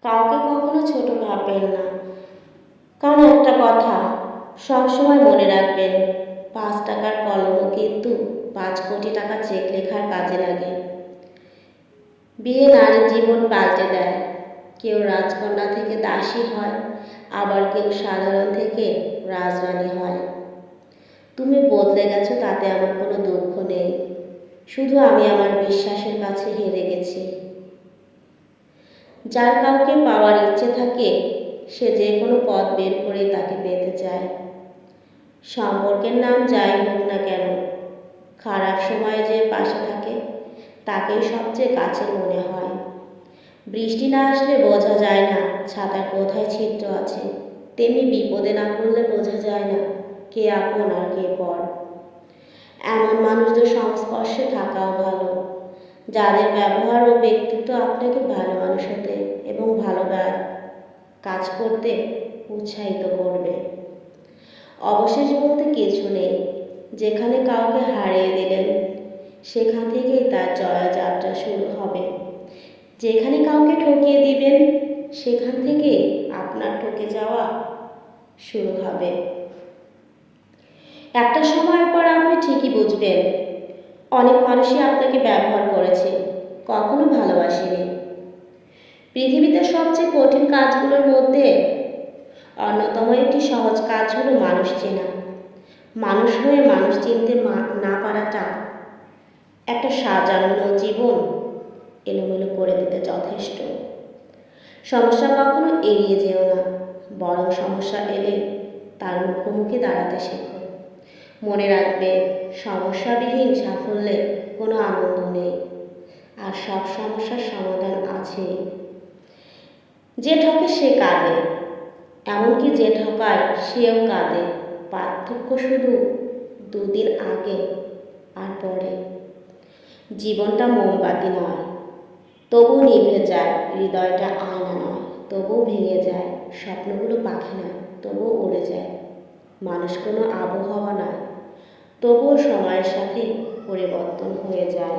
কাউকে কখনো ছোট ভাববেন না, কারণ একটা কথা সবসময় মনে রাখবেন, 5 টাকার কলমও কিন্তু 5 কোটি টাকা চেক লেখার কাজে লাগে। বিয়ে নারীর জীবন পাল্টে দেয়। কেউ রাজকন্যা থেকে দাসী হয়, আবার কেউ সাধারণ থেকে রাজরানী হয়। তুমি বদলে গেছো তাতে আমার কোনো দুঃখ নেই, শুধু আমি আমার বিশ্বাসের কাছে হেরে গেছি। যার কাউকে পাওয়ার ইচ্ছে থাকে সে যে কোনো পথ বের করে তাকে পেতে চায়। সম্পর্কের নাম যাই হোক না কেন, খারাপ সময়ে যে পাশে থাকে তাকেই সবচেয়ে কাছের মনে হয়। বৃষ্টি না আসলে বোঝা যায় না ছাতার কোথায় ছিদ্র আছে, তেমনি বিপদে না পড়লে বোঝা যায় না কে আপন আর কে পর। এমন মানুষদের সংস্পর্শে থাকাও ভালো, যাদের ব্যবহার ও ব্যক্তিত্ব আপনাকে ভালো মানুষ হতে এবং ভালো কাজ করতে উৎসাহিত করবে। অবশেষ বলতে কিছু নেই, যেখানে কাউকে হারিয়ে দিলেন সেখান থেকেই তার জয়যাত্রা শুরু হবে। যেখানে কাউকে ঠকিয়ে দিবেন সেখান থেকে আপনার ঠকে যাওয়া শুরু হবে। একটা সময়ের পর আপনি ঠিকই বুঝবেন, অনেক মানুষই আপনাকে ব্যবহার করেছে, কখনো ভালোবাসেনি। পৃথিবীতে সবচেয়ে কঠিন কাজগুলোর মধ্যে অন্যতম একটি সহজ কাজ হলো মানুষ চেনা। মানুষ হয়ে মানুষ চিনতে না পারাটা একটা সাজানো জীবন এলোমেলো করে দিতে যথেষ্ট। সমস্যা কখনো এড়িয়ে যেও না, বরং সমস্যা এলে তার মুখোমুখি দাঁড়াতে শেখো। মনে রাখবে, সমস্যাবিহীন সাফল্যে কোনো আনন্দ নেই, আর সব সমস্যার সমাধান আছেই। যে ঠকে সে কাঁদে, এমনকি যে ঠকায় সেও কাঁদে। পার্থক্য শুধু দুদিন আগে আর পরে। জীবনটা মোমবাতি নয়, তবু নিভে যায়। হৃদয়টা আয়না নয়, তবুও ভেঙে যায়। স্বপ্নগুলো পাখি নয়, তবুও উড়ে যায়। মানুষ কোনো আবহাওয়া নয়, তবুও সময়ের সাথে পরিবর্তন হয়ে যায়।